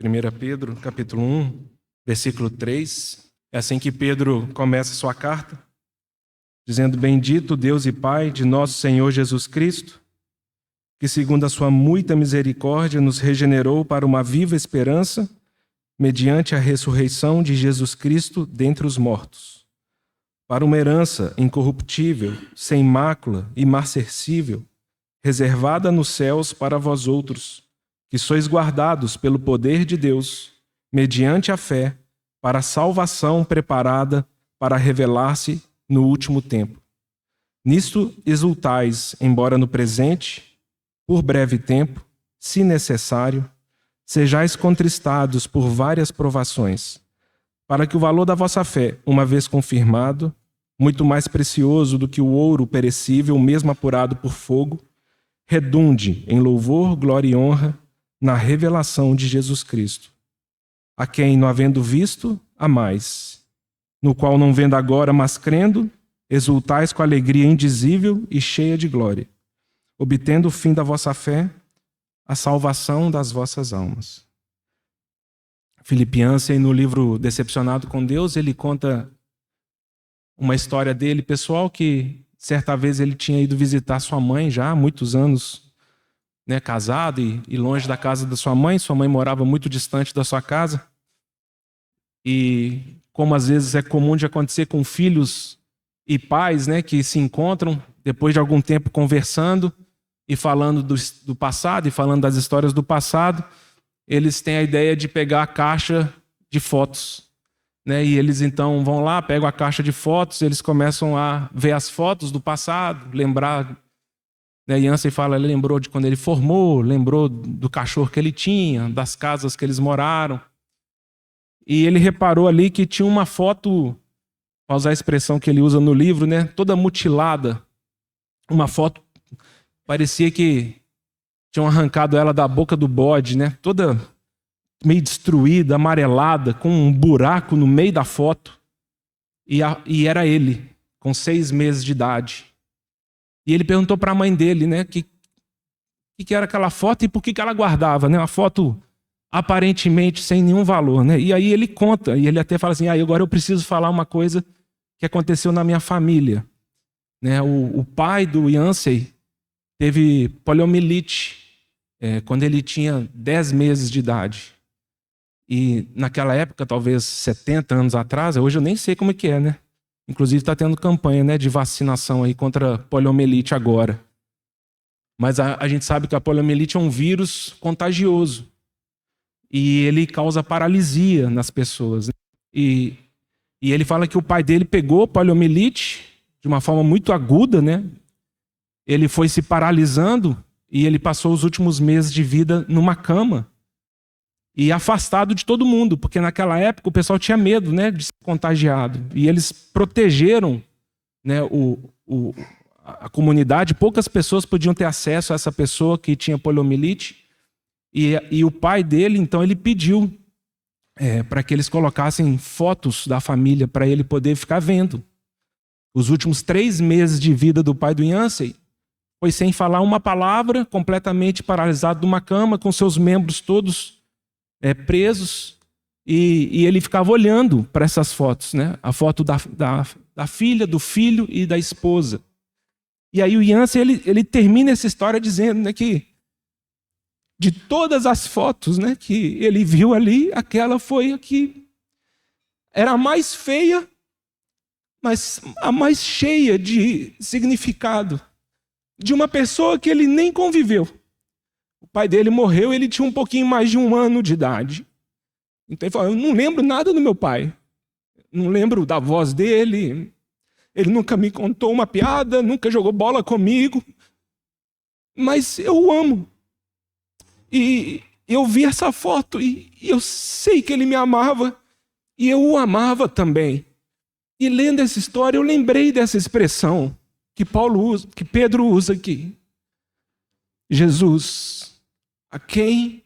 1 Pedro, capítulo 1, versículo 3. É assim que Pedro começa sua carta, dizendo: Bendito Deus e Pai de nosso Senhor Jesus Cristo, que segundo a sua muita misericórdia nos regenerou para uma viva esperança, mediante a ressurreição de Jesus Cristo dentre os mortos, para uma herança incorruptível, sem mácula, imarcessível, reservada nos céus para vós outros, que sois guardados pelo poder de Deus, mediante a fé, para a salvação preparada para revelar-se no último tempo. Nisto exultais, embora no presente, por breve tempo, se necessário, sejais contristados por várias provações, para que o valor da vossa fé, uma vez confirmado, muito mais precioso do que o ouro perecível, mesmo apurado por fogo, redunde em louvor, glória e honra na revelação de Jesus Cristo, a quem, não havendo visto, amais, no qual não vendo agora, mas crendo, exultais com alegria indizível e cheia de glória, obtendo o fim da vossa fé, a salvação das vossas almas. Philip Yancey, no livro Decepcionado com Deus, ele conta uma história dele pessoal, que certa vez ele tinha ido visitar sua mãe já há muitos anos, casado e longe da casa da sua mãe. Sua mãe morava muito distante da sua casa. E como às vezes é comum de acontecer com filhos e pais, que se encontram depois de algum tempo conversando e falando do passado e falando das histórias do passado, eles têm a ideia de pegar a caixa de fotos. E eles então vão lá, pegam a caixa de fotos, eles começam a ver as fotos do passado, lembrar. Yancey fala, ele lembrou de quando ele formou, lembrou do cachorro que ele tinha, das casas que eles moraram. E ele reparou ali que tinha uma foto, para usar a expressão que ele usa no livro, toda mutilada. Uma foto, parecia que tinham arrancado ela da boca do bode, toda meio destruída, amarelada, com um buraco no meio da foto. E era ele, com 6 meses de idade. E ele perguntou para a mãe dele, que era aquela foto e por que ela guardava, Uma foto aparentemente sem nenhum valor, E aí ele conta, e ele até fala assim: agora eu preciso falar uma coisa que aconteceu na minha família. O pai do Yancey teve poliomielite quando ele tinha 10 meses de idade. E naquela época, talvez 70 anos atrás, hoje eu nem sei como é que é, Inclusive está tendo campanha de vacinação aí contra a poliomielite agora. Mas a gente sabe que a poliomielite é um vírus contagioso. E ele causa paralisia nas pessoas. E ele fala que o pai dele pegou poliomielite de uma forma muito aguda, Ele foi se paralisando e ele passou os últimos meses de vida numa cama. E afastado de todo mundo, porque naquela época o pessoal tinha medo, de ser contagiado. E eles protegeram, a comunidade. Poucas pessoas podiam ter acesso a essa pessoa que tinha poliomielite. E o pai dele, então, ele pediu para que eles colocassem fotos da família para ele poder ficar vendo. Os últimos 3 meses de vida do pai do Yancey foi sem falar uma palavra, completamente paralisado numa cama, com seus membros todos presos, e ele ficava olhando para essas fotos, a foto da filha, do filho e da esposa. E aí o Yancey, ele termina essa história dizendo que de todas as fotos que ele viu ali, aquela foi a que era a mais feia, mas a mais cheia de significado, de uma pessoa que ele nem conviveu. O pai dele morreu, ele tinha um pouquinho mais de 1 ano de idade. Então ele falou: eu não lembro nada do meu pai. Não lembro da voz dele. Ele nunca me contou uma piada, nunca jogou bola comigo. Mas eu o amo. E eu vi essa foto e eu sei que ele me amava. E eu o amava também. E lendo essa história, eu lembrei dessa expressão que Pedro usa aqui. Jesus, a quem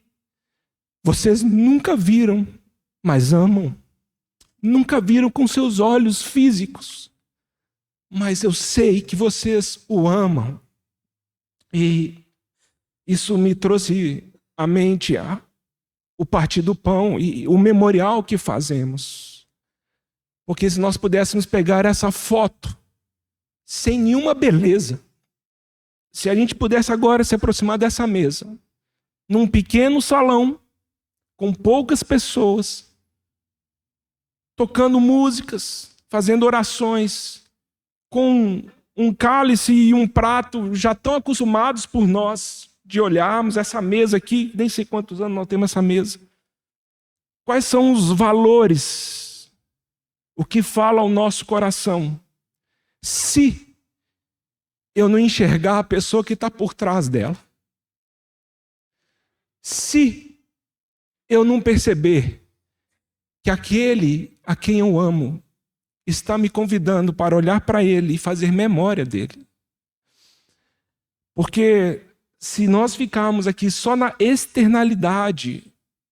vocês nunca viram, mas amam. Nunca viram com seus olhos físicos. Mas eu sei que vocês o amam. E isso me trouxe à mente o partir do pão e o memorial que fazemos. Porque se nós pudéssemos pegar essa foto sem nenhuma beleza, se a gente pudesse agora se aproximar dessa mesa, num pequeno salão, com poucas pessoas, tocando músicas, fazendo orações, com um cálice e um prato já tão acostumados por nós de olharmos essa mesa aqui, nem sei quantos anos nós temos essa mesa. Quais são os valores? O que fala ao nosso coração? Se eu não enxergar a pessoa que está por trás dela, se eu não perceber que aquele a quem eu amo está me convidando para olhar para ele e fazer memória dele. Porque se nós ficarmos aqui só na externalidade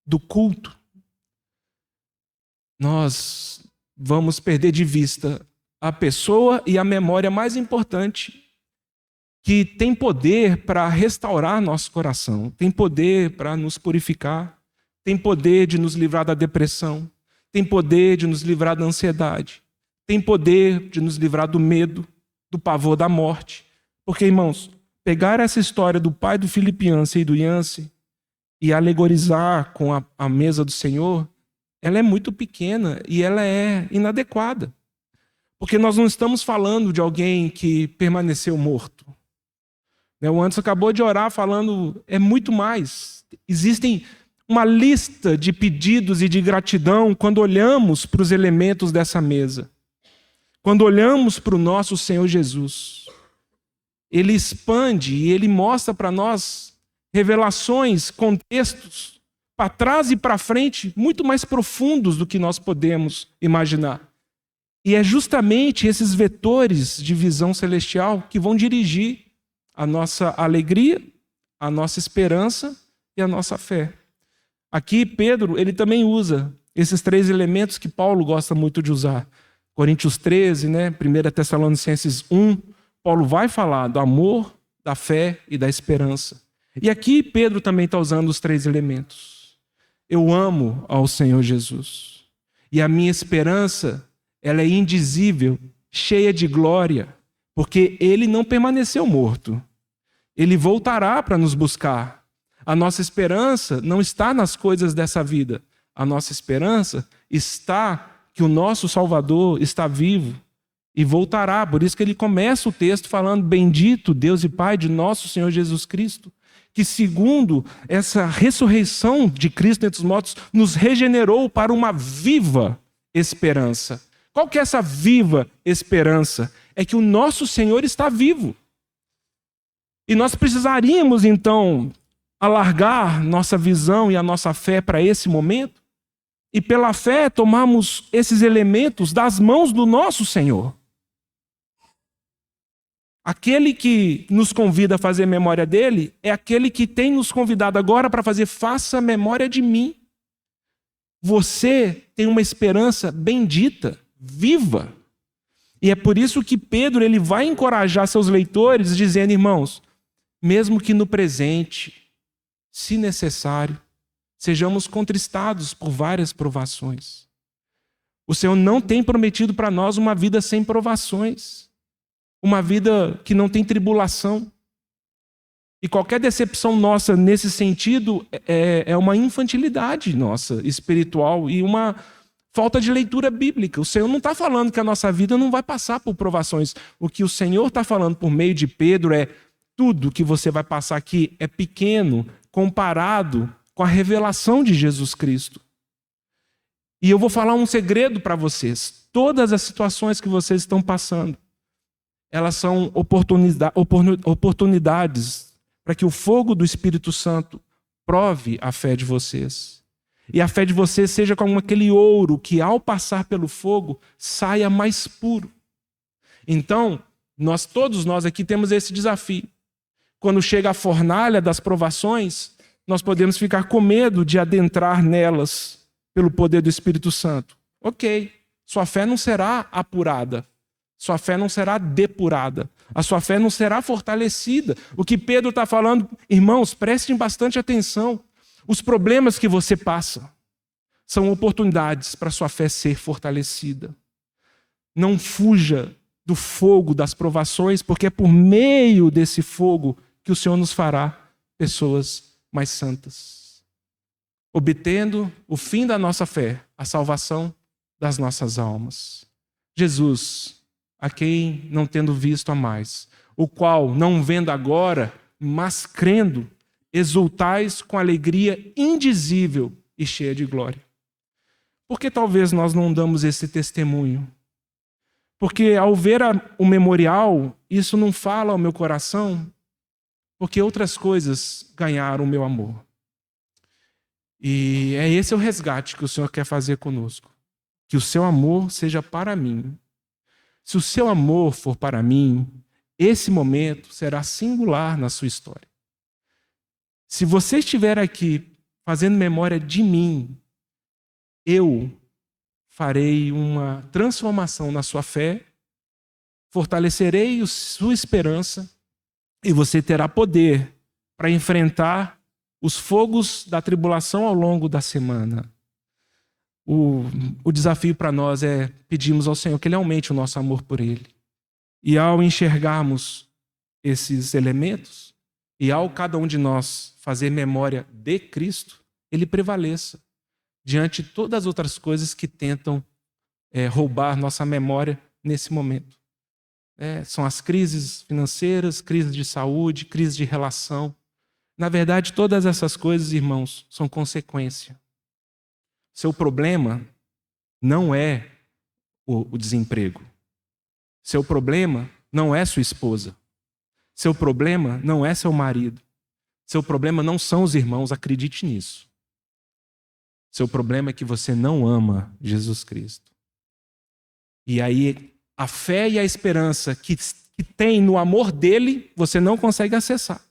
do culto, nós vamos perder de vista a pessoa e a memória mais importante, que tem poder para restaurar nosso coração, tem poder para nos purificar, tem poder de nos livrar da depressão, tem poder de nos livrar da ansiedade, tem poder de nos livrar do medo, do pavor da morte. Porque, irmãos, pegar essa história do pai do Filipe Yancey e do Yancey e alegorizar com a mesa do Senhor, ela é muito pequena e ela é inadequada. Porque nós não estamos falando de alguém que permaneceu morto. O Anderson acabou de orar falando, é muito mais. Existem uma lista de pedidos e de gratidão quando olhamos para os elementos dessa mesa. Quando olhamos para o nosso Senhor Jesus. Ele expande e ele mostra para nós revelações, contextos, para trás e para frente, muito mais profundos do que nós podemos imaginar. E é justamente esses vetores de visão celestial que vão dirigir a nossa alegria, a nossa esperança e a nossa fé. Aqui Pedro, ele também usa esses três elementos que Paulo gosta muito de usar. Coríntios 13, 1 Tessalonicenses 1, Paulo vai falar do amor, da fé e da esperança. E aqui Pedro também está usando os três elementos. Eu amo ao Senhor Jesus. E a minha esperança, ela é indizível, cheia de glória, porque ele não permaneceu morto. Ele voltará para nos buscar. A nossa esperança não está nas coisas dessa vida. A nossa esperança está que o nosso Salvador está vivo e voltará. Por isso que ele começa o texto falando: bendito Deus e Pai de nosso Senhor Jesus Cristo, que segundo essa ressurreição de Cristo dentre os mortos, nos regenerou para uma viva esperança. Qual que é essa viva esperança? É que o nosso Senhor está vivo. E nós precisaríamos, então, alargar nossa visão e a nossa fé para esse momento e, pela fé, tomarmos esses elementos das mãos do nosso Senhor. Aquele que nos convida a fazer memória dele é aquele que tem nos convidado agora para fazer faça memória de mim. Você tem uma esperança bendita, viva. E é por isso que Pedro ele vai encorajar seus leitores dizendo: irmãos, mesmo que no presente, se necessário, sejamos contristados por várias provações. O Senhor não tem prometido para nós uma vida sem provações, uma vida que não tem tribulação. E qualquer decepção nossa nesse sentido é uma infantilidade nossa espiritual e uma falta de leitura bíblica. O Senhor não está falando que a nossa vida não vai passar por provações. O que o Senhor está falando por meio de Pedro é: tudo que você vai passar aqui é pequeno comparado com a revelação de Jesus Cristo. E eu vou falar um segredo para vocês. Todas as situações que vocês estão passando, elas são oportunidades para que o fogo do Espírito Santo prove a fé de vocês. E a fé de vocês seja como aquele ouro que, ao passar pelo fogo, saia mais puro. Então, todos nós aqui temos esse desafio. Quando chega a fornalha das provações, nós podemos ficar com medo de adentrar nelas pelo poder do Espírito Santo. Ok, sua fé não será apurada. Sua fé não será depurada. A sua fé não será fortalecida. O que Pedro está falando, irmãos, prestem bastante atenção. Os problemas que você passa são oportunidades para sua fé ser fortalecida. Não fuja do fogo das provações, porque é por meio desse fogo que o Senhor nos fará pessoas mais santas, obtendo o fim da nossa fé, a salvação das nossas almas. Jesus, a quem não tendo visto amais, o qual, não vendo agora, mas crendo, exultais com alegria indizível e cheia de glória. Por que talvez nós não damos esse testemunho? Porque ao ver o memorial, isso não fala ao meu coração, porque outras coisas ganharam o meu amor. E é esse o resgate que o Senhor quer fazer conosco. Que o seu amor seja para mim. Se o seu amor for para mim, esse momento será singular na sua história. Se você estiver aqui fazendo memória de mim, eu farei uma transformação na sua fé, fortalecerei a sua esperança e você terá poder para enfrentar os fogos da tribulação ao longo da semana. O desafio para nós é pedirmos ao Senhor que Ele aumente o nosso amor por Ele. E ao enxergarmos esses elementos, e ao cada um de nós fazer memória de Cristo, Ele prevaleça diante de todas as outras coisas que tentam roubar nossa memória nesse momento. São as crises financeiras, crises de saúde, crises de relação. Na verdade, todas essas coisas, irmãos, são consequência. Seu problema não é o desemprego. Seu problema não é sua esposa. Seu problema não é seu marido. Seu problema não são os irmãos, acredite nisso. Seu problema é que você não ama Jesus Cristo. E aí, a fé e a esperança que tem no amor dele, você não consegue acessar.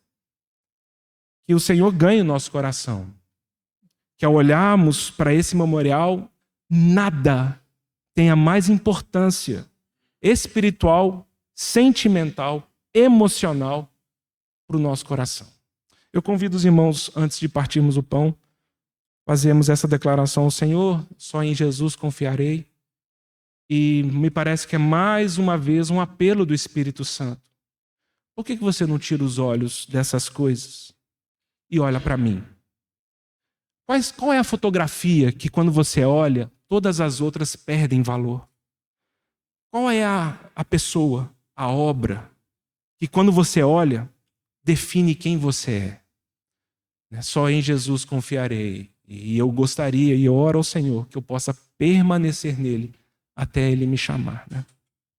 Que o Senhor ganhe o nosso coração. Que ao olharmos para esse memorial, nada tenha mais importância espiritual, sentimental, emocional para o nosso coração. Eu convido os irmãos, antes de partirmos o pão, fazemos essa declaração ao Senhor, só em Jesus confiarei. E me parece que é mais uma vez um apelo do Espírito Santo. Por que você não tira os olhos dessas coisas e olha para mim? Qual é a fotografia que quando você olha, todas as outras perdem valor? Qual é a pessoa, a obra, que quando você olha, define quem você é? Só em Jesus confiarei. E eu gostaria e oro ao Senhor que eu possa permanecer nele até Ele me chamar.